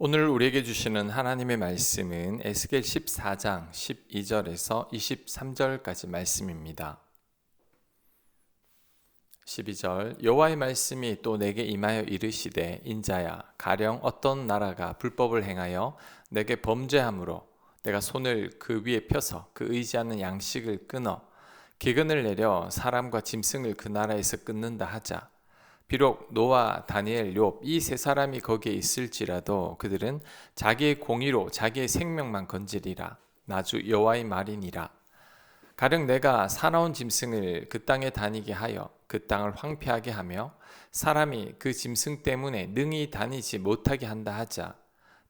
오늘 우리에게 주시는 하나님의 말씀은 에스겔 14장 12절에서 23절까지 말씀입니다. 12절 여호와의 말씀이 또 내게 임하여 이르시되 인자야 가령 어떤 나라가 불법을 행하여 내게 범죄함으로 내가 손을 그 위에 펴서 그 의지하는 양식을 끊어 기근을 내려 사람과 짐승을 그 나라에서 끊는다 하자. 비록 노아, 다니엘, 욥 이 세 사람이 거기에 있을지라도 그들은 자기의 공의로 자기의 생명만 건지리라. 나주 여호와의 말이니라. 가령 내가 사나운 짐승을 그 땅에 다니게 하여 그 땅을 황폐하게 하며 사람이 그 짐승 때문에 능히 다니지 못하게 한다 하자.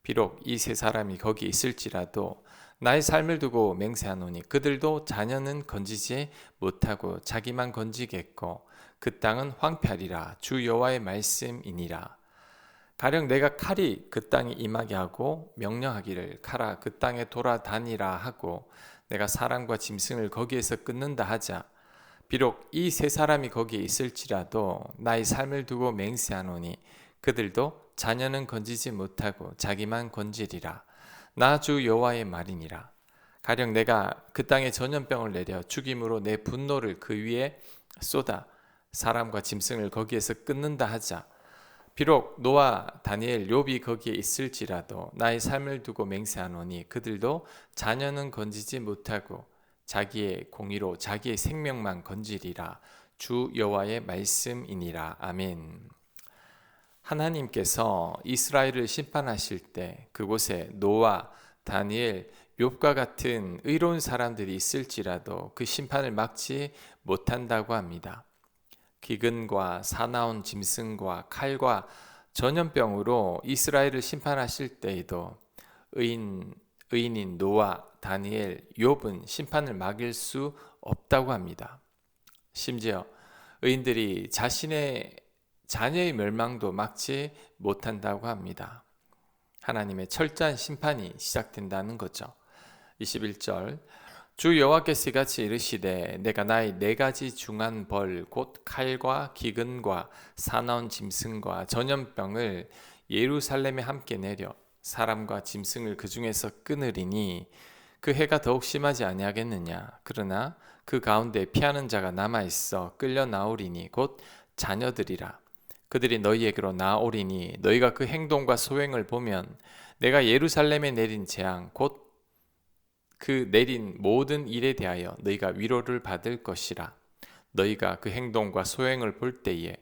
비록 이 세 사람이 거기 있을지라도 나의 삶을 두고 맹세하노니 그들도 자녀는 건지지 못하고 자기만 건지겠고 그 땅은 황폐하리라. 주 여호와의 말씀이니라. 가령 내가 칼이 그 땅에 임하게 하고 명령하기를 칼아 그 땅에 돌아다니라 하고 내가 사람과 짐승을 거기에서 끊는다 하자. 비록 이 세 사람이 거기에 있을지라도 나의 삶을 두고 맹세하노니 그들도 자녀는 건지지 못하고 자기만 건지리라. 나 주 여호와의 말이니라. 가령 내가 그 땅에 전염병을 내려 죽임으로 내 분노를 그 위에 쏟아 사람과 짐승을 거기에서 끊는다 하자. 비록 노아, 다니엘, 욥이 거기에 있을지라도 나의 삶을 두고 맹세하노니 그들도 자녀는 건지지 못하고 자기의 공의로 자기의 생명만 건지리라. 주 여호와의 말씀이니라. 아멘. 하나님께서 이스라엘을 심판하실 때 그곳에 노아, 다니엘, 욥과 같은 의로운 사람들이 있을지라도 그 심판을 막지 못한다고 합니다. 기근과 사나운 짐승과 칼과 전염병으로 이스라엘을 심판하실 때에도 의인인 노아, 다니엘, 욥은 심판을 막을 수 없다고 합니다. 심지어 의인들이 자신의 자녀의 멸망도 막지 못한다고 합니다. 하나님의 철저한 심판이 시작된다는 거죠. 21절 주 여호와께서 이같이 이르시되 내가 나의 네 가지 중한 벌 곧 칼과 기근과 사나운 짐승과 전염병을 예루살렘에 함께 내려 사람과 짐승을 그 중에서 끊으리니 그 해가 더욱 심하지 아니하겠느냐. 그러나 그 가운데 피하는 자가 남아 있어 끌려 나오리니 곧 자녀들이라. 그들이 너희에게로 나오리니 너희가 그 행동과 소행을 보면 내가 예루살렘에 내린 재앙 곧 그 내린 모든 일에 대하여 너희가 위로를 받을 것이라. 너희가 그 행동과 소행을 볼 때에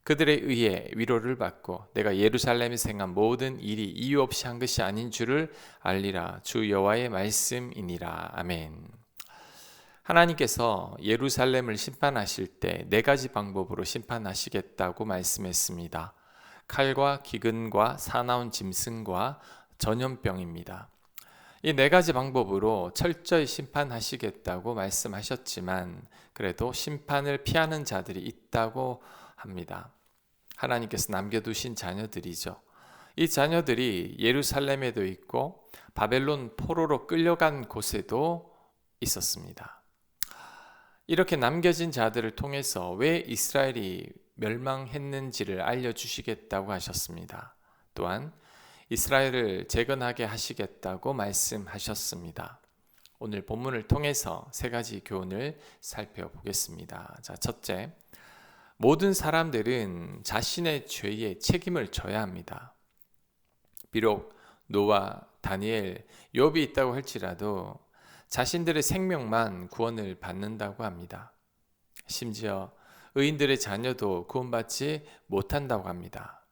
그들에 의해 위로를 받고 내가 예루살렘에서 행한 모든 일이 이유 없이 한 것이 아닌 줄을 알리라. 주 여호와의 말씀이니라. 아멘. 하나님께서 예루살렘을 심판하실 때 네 가지 방법으로 심판하시겠다고 말씀했습니다. 칼과 기근과 사나운 짐승과 전염병입니다. 이 네 가지 방법으로 철저히 심판하시겠다고 말씀하셨지만 그래도 심판을 피하는 자들이 있다고 합니다. 하나님께서 남겨두신 자녀들이죠. 이 자녀들이 예루살렘에도 있고 바벨론 포로로 끌려간 곳에도 있었습니다. 이렇게 남겨진 자들을 통해서 왜 이스라엘이 멸망했는지를 알려주시겠다고 하셨습니다. 또한 이스라엘을 재건하게 하시겠다고 말씀하셨습니다. 오늘 본문을 통해서 세 가지 교훈을 살펴보겠습니다. 자, 첫째, 모든 사람들은 자신의 죄에 책임을 져야 합니다. 비록 노아, 다니엘, 욥이 있다고 할지라도 자신들의 생명만 구원을 받는다고 합니다. 심지어 의인들의 자녀도 구원받지 못한다고 합니다.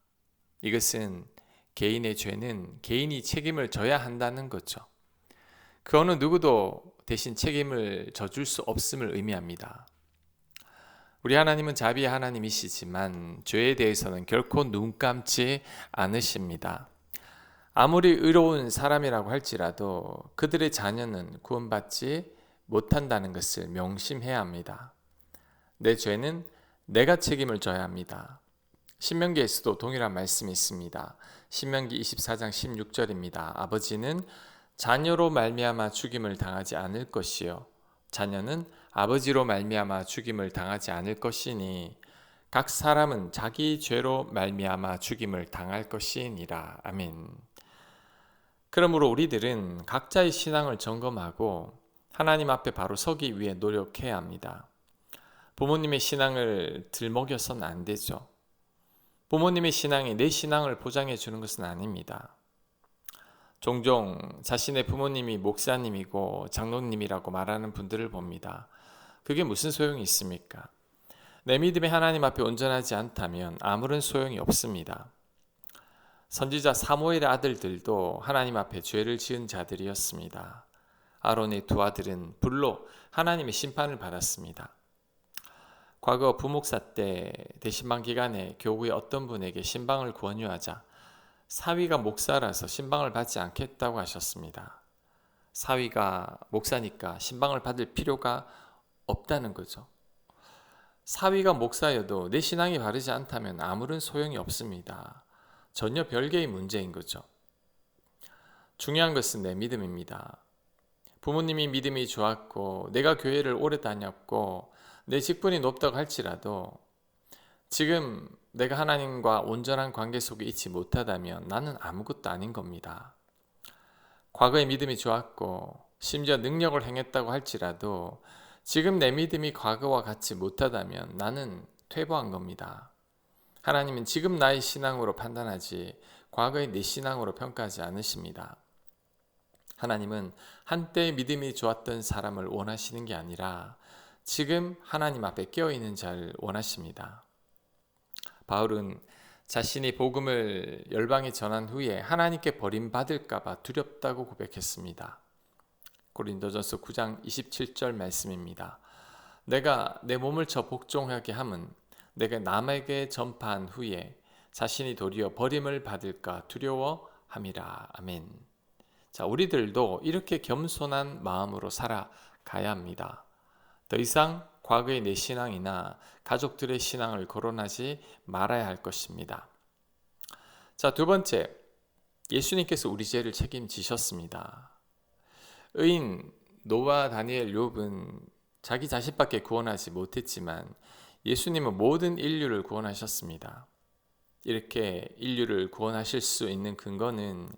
이것은 개인의 죄는 개인이 책임을 져야 한다는 거죠. 그 어느 누구도 대신 책임을 져줄 수 없음을 의미합니다. 우리 하나님은 자비의 하나님이시지만 죄에 대해서는 결코 눈 감지 않으십니다. 아무리 의로운 사람이라고 할지라도 그들의 자녀는 구원받지 못한다는 것을 명심해야 합니다. 내 죄는 내가 책임을 져야 합니다. 신명기에서도 동일한 말씀이 있습니다. 신명기 24장 16절입니다. 아버지는 자녀로 말미암아 죽임을 당하지 않을 것이요 자녀는 아버지로 말미암아 죽임을 당하지 않을 것이니 각 사람은 자기 죄로 말미암아 죽임을 당할 것이니라. 아멘. 그러므로 우리들은 각자의 신앙을 점검하고 하나님 앞에 바로 서기 위해 노력해야 합니다. 부모님의 신앙을 들먹여서는 안 되죠. 부모님의 신앙이 내 신앙을 보장해 주는 것은 아닙니다. 종종 자신의 부모님이 목사님이고 장로님이라고 말하는 분들을 봅니다. 그게 무슨 소용이 있습니까? 내 믿음이 하나님 앞에 온전하지 않다면 아무런 소용이 없습니다. 선지자 사무엘의 아들들도 하나님 앞에 죄를 지은 자들이었습니다. 아론의 두 아들은 불로 하나님의 심판을 받았습니다. 과거 부목사 때 대신방 기간에 교구의 어떤 분에게 신방을 권유하자 사위가 목사라서 신방을 받지 않겠다고 하셨습니다. 사위가 목사니까 신방을 받을 필요가 없다는 거죠. 사위가 목사여도 내 신앙이 바르지 않다면 아무런 소용이 없습니다. 전혀 별개의 문제인 거죠. 중요한 것은 내 믿음입니다. 부모님이 믿음이 좋았고 내가 교회를 오래 다녔고 내 직분이 높다고 할지라도 지금 내가 하나님과 온전한 관계 속에 있지 못하다면 나는 아무것도 아닌 겁니다. 과거에 믿음이 좋았고 심지어 능력을 행했다고 할지라도 지금 내 믿음이 과거와 같지 못하다면 나는 퇴보한 겁니다. 하나님은 지금 나의 신앙으로 판단하지 과거의 내 신앙으로 평가하지 않으십니다. 하나님은 한때 믿음이 좋았던 사람을 원하시는 게 아니라 지금 하나님 앞에 깨어있는 자를 원하십니다. 바울은 자신이 복음을 열방에 전한 후에 하나님께 버림받을까봐 두렵다고 고백했습니다. 고린도전서 9장 27절 말씀입니다. 내가 내 몸을 쳐 복종하게 함은 내가 남에게 전파한 후에 자신이 도리어 버림을 받을까 두려워함이라. 아멘. 자, 우리들도 이렇게 겸손한 마음으로 살아가야 합니다. 더 이상 과거의 내 신앙이나 가족들의 신앙을 거론하지 말아야 할 것입니다. 자, 두 번째, 예수님께서 우리 죄를 책임지셨습니다. 의인 노아, 다니엘, 욥은 자기 자신밖에 구원하지 못했지만 예수님은 모든 인류를 구원하셨습니다. 이렇게 인류를 구원하실 수 있는 근거는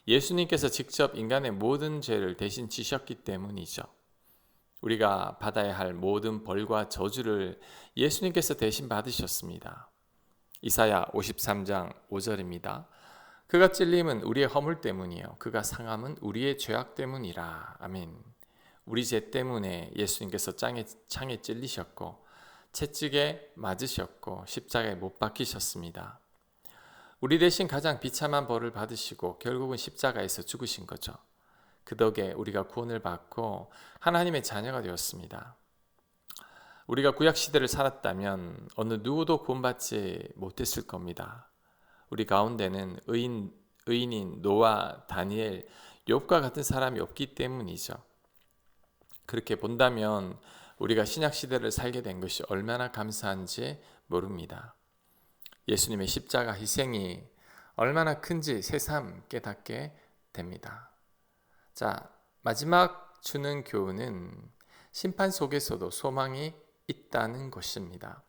예수님께서 직접 인간의 모든 죄를 대신 지셨기 때문이죠. 우리가 받아야 할 모든 벌과 저주를 예수님께서 대신 받으셨습니다. 이사야 53장 5절입니다. 그가 찔림은 우리의 허물 때문이요 그가 상함은 우리의 죄악 때문이라. 아멘. 우리 죄 때문에 예수님께서 창에 찔리셨고 채찍에 맞으셨고 십자가에 못 박히셨습니다. 우리 대신 가장 비참한 벌을 받으시고 결국은 십자가에서 죽으신 거죠. 그 덕에 우리가 구원을 받고 하나님의 자녀가 되었습니다. 우리가 구약시대를 살았다면 어느 누구도 구원받지 못했을 겁니다. 우리 가운데는 의인인 노아, 다니엘, 욥과 같은 사람이 없기 때문이죠. 그렇게 본다면 우리가 신약시대를 살게 된 것이 얼마나 감사한지 모릅니다. 예수님의 십자가 희생이 얼마나 큰지 새삼 깨닫게 됩니다. 자, 마지막 주는 교훈은 심판 속에서도 소망이 있다는 것입니다.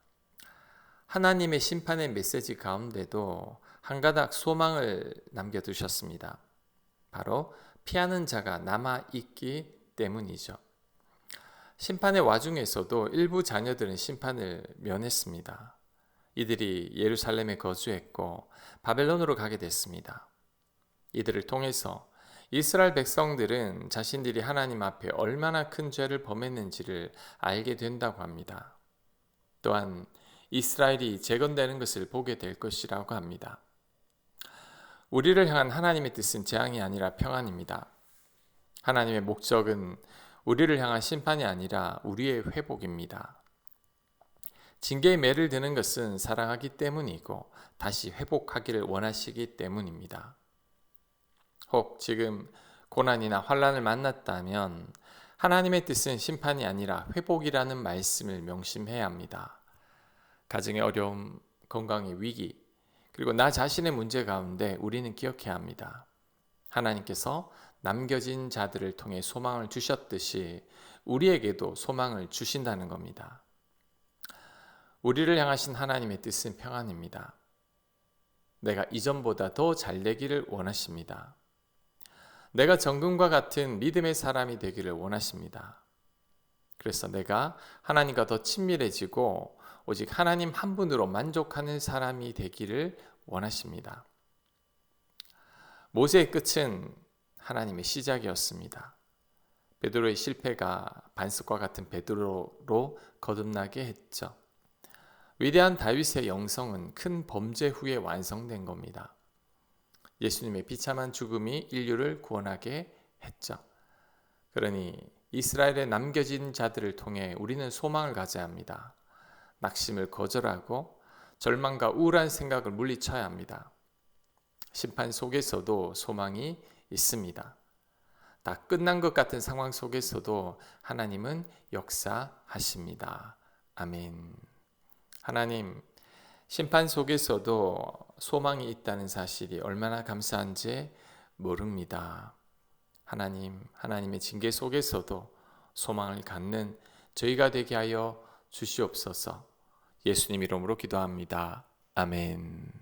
하나님의 심판의 메시지 가운데도 한 가닥 소망을 남겨두셨습니다. 바로 피하는 자가 남아있기 때문이죠. 심판의 와중에서도 일부 자녀들은 심판을 면했습니다. 이들이 예루살렘에 거주했고 바벨론으로 가게 됐습니다. 이들을 통해서 이스라엘 백성들은 자신들이 하나님 앞에 얼마나 큰 죄를 범했는지를 알게 된다고 합니다. 또한 이스라엘이 재건되는 것을 보게 될 것이라고 합니다. 우리를 향한 하나님의 뜻은 재앙이 아니라 평안입니다. 하나님의 목적은 우리를 향한 심판이 아니라 우리의 회복입니다. 징계의 매를 드는 것은 사랑하기 때문이고 다시 회복하기를 원하시기 때문입니다. 혹 지금 고난이나 환난을 만났다면 하나님의 뜻은 심판이 아니라 회복이라는 말씀을 명심해야 합니다. 가정의 어려움, 건강의 위기, 그리고 나 자신의 문제 가운데 우리는 기억해야 합니다. 하나님께서 남겨진 자들을 통해 소망을 주셨듯이 우리에게도 소망을 주신다는 겁니다. 우리를 향하신 하나님의 뜻은 평안입니다. 내가 이전보다 더 잘 되기를 원하십니다. 내가 정금과 같은 믿음의 사람이 되기를 원하십니다. 그래서 내가 하나님과 더 친밀해지고 오직 하나님 한 분으로 만족하는 사람이 되기를 원하십니다. 모세의 끝은 하나님의 시작이었습니다. 베드로의 실패가 반석과 같은 베드로로 거듭나게 했죠. 위대한 다윗의 영성은 큰 범죄 후에 완성된 겁니다. 예수님의 비참한 죽음이 인류를 구원하게 했죠. 그러니 이스라엘에 남겨진 자들을 통해 우리는 소망을 가져야 합니다. 낙심을 거절하고 절망과 우울한 생각을 물리쳐야 합니다. 심판 속에서도 소망이 있습니다. 다 끝난 것 같은 상황 속에서도 하나님은 역사하십니다. 아멘. 하나님, 심판 속에서도 소망이 있다는 사실이 얼마나 감사한지 모릅니다. 하나님, 하나님의 징계 속에서도 소망을 갖는 저희가 되게 하여 주시옵소서. 예수님 이름으로 기도합니다. 아멘.